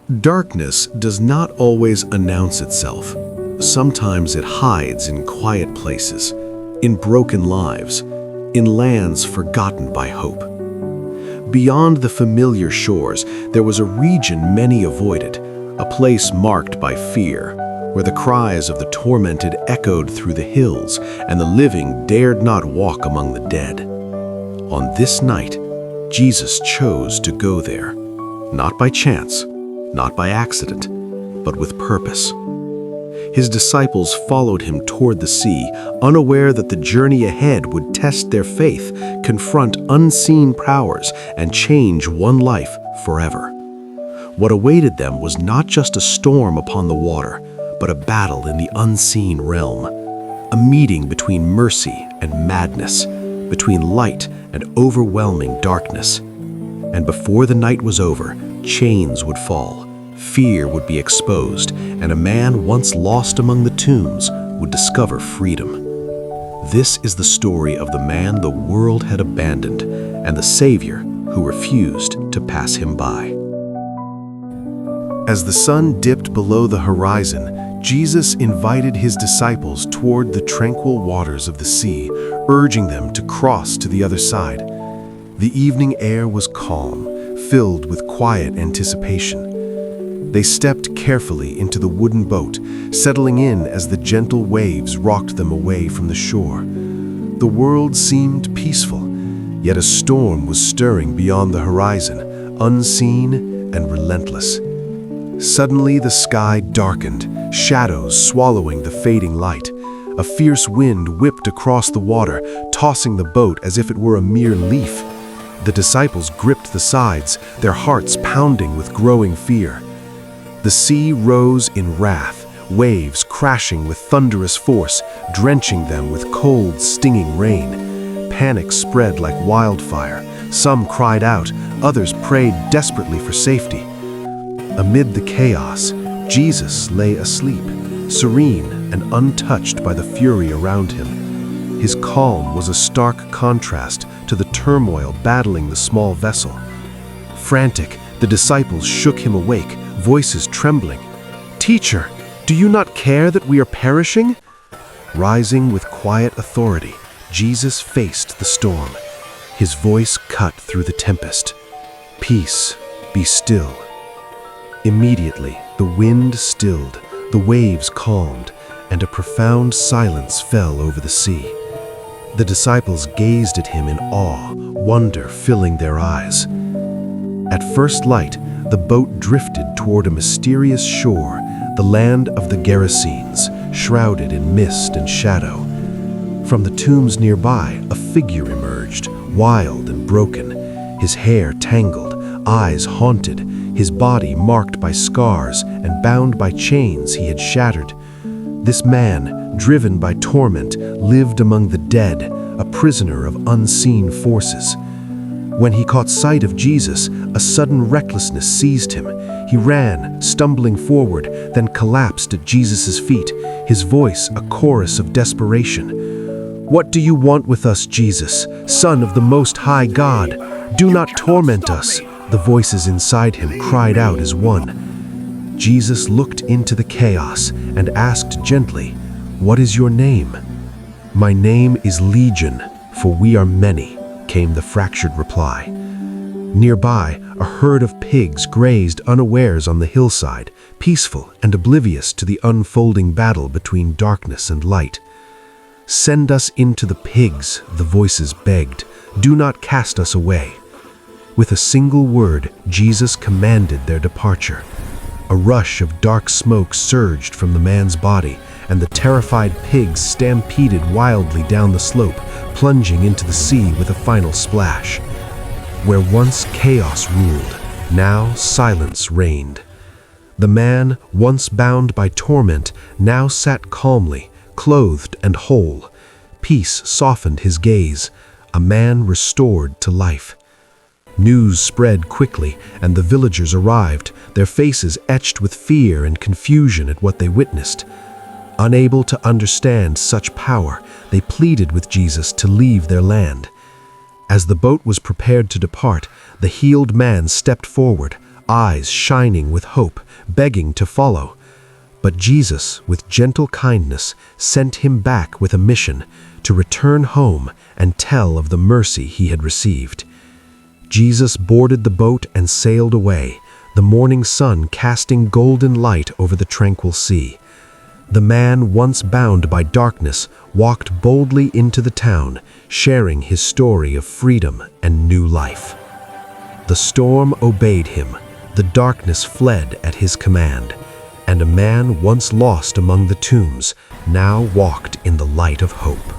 Darkness does not always announce itself. Sometimes it hides in quiet places, in broken lives, in lands forgotten by hope. Beyond the familiar shores, there was a region many avoided, a place marked by fear, where the cries of the tormented echoed through the hills and the living dared not walk among the dead. On this night, Jesus chose to go there, not by chance, not by accident, but with purpose. His disciples followed him toward the sea, unaware that the journey ahead would test their faith, confront unseen powers, and change one life forever. What awaited them was not just a storm upon the water, but a battle in the unseen realm, a meeting between mercy and madness, between light and overwhelming darkness. And before the night was over, chains would fall, fear would be exposed, and a man once lost among the tombs would discover freedom. This is the story of the man the world had abandoned and the Savior who refused to pass him by. As the sun dipped below the horizon, Jesus invited his disciples toward the tranquil waters of the sea, urging them to cross to the other side. The evening air was calm, filled with quiet anticipation. They stepped carefully into the wooden boat, settling in as the gentle waves rocked them away from the shore. The world seemed peaceful, yet a storm was stirring beyond the horizon, unseen and relentless. Suddenly the sky darkened, shadows swallowing the fading light. A fierce wind whipped across the water, tossing the boat as if it were a mere leaf. The disciples gripped the sides, their hearts pounding with growing fear. The sea rose in wrath, waves crashing with thunderous force, drenching them with cold, stinging rain. Panic spread like wildfire. Some cried out, others prayed desperately for safety. Amid the chaos, Jesus lay asleep, serene and untouched by the fury around him. His calm was a stark contrast to the turmoil battling the small vessel. Frantic, the disciples shook him awake, voices trembling. "Teacher, do you not care that we are perishing?" Rising with quiet authority, Jesus faced the storm. His voice cut through the tempest. "Peace, be still." Immediately, the wind stilled, the waves calmed, and a profound silence fell over the sea. The disciples gazed at him in awe, wonder filling their eyes. At first light, the boat drifted toward a mysterious shore, the land of the Gerasenes, shrouded in mist and shadow. From the tombs nearby, a figure emerged, wild and broken, his hair tangled, eyes haunted, his body marked by scars and bound by chains he had shattered. This man, driven by torment, lived among the dead, a prisoner of unseen forces. When he caught sight of Jesus, a sudden recklessness seized him. He ran, stumbling forward, then collapsed at Jesus' feet, his voice a chorus of desperation. "What do you want with us, Jesus, Son of the Most High God? Do not torment us," the voices inside him cried out as one. Jesus looked into the chaos and asked gently, "What is your name?" "My name is Legion, for we are many," came the fractured reply. Nearby, a herd of pigs grazed unawares on the hillside, peaceful and oblivious to the unfolding battle between darkness and light. "Send us into the pigs," the voices begged. "Do not cast us away." With a single word, Jesus commanded their departure. A rush of dark smoke surged from the man's body, and the terrified pigs stampeded wildly down the slope, plunging into the sea with a final splash. Where once chaos ruled, now silence reigned. The man, once bound by torment, now sat calmly, clothed and whole. Peace softened his gaze, a man restored to life. News spread quickly, and the villagers arrived, their faces etched with fear and confusion at what they witnessed. Unable to understand such power, they pleaded with Jesus to leave their land. As the boat was prepared to depart, the healed man stepped forward, eyes shining with hope, begging to follow. But Jesus, with gentle kindness, sent him back with a mission to return home and tell of the mercy he had received. Jesus boarded the boat and sailed away, the morning sun casting golden light over the tranquil sea. The man, once bound by darkness, walked boldly into the town, sharing his story of freedom and new life. The storm obeyed him, the darkness fled at his command, and a man once lost among the tombs now walked in the light of hope.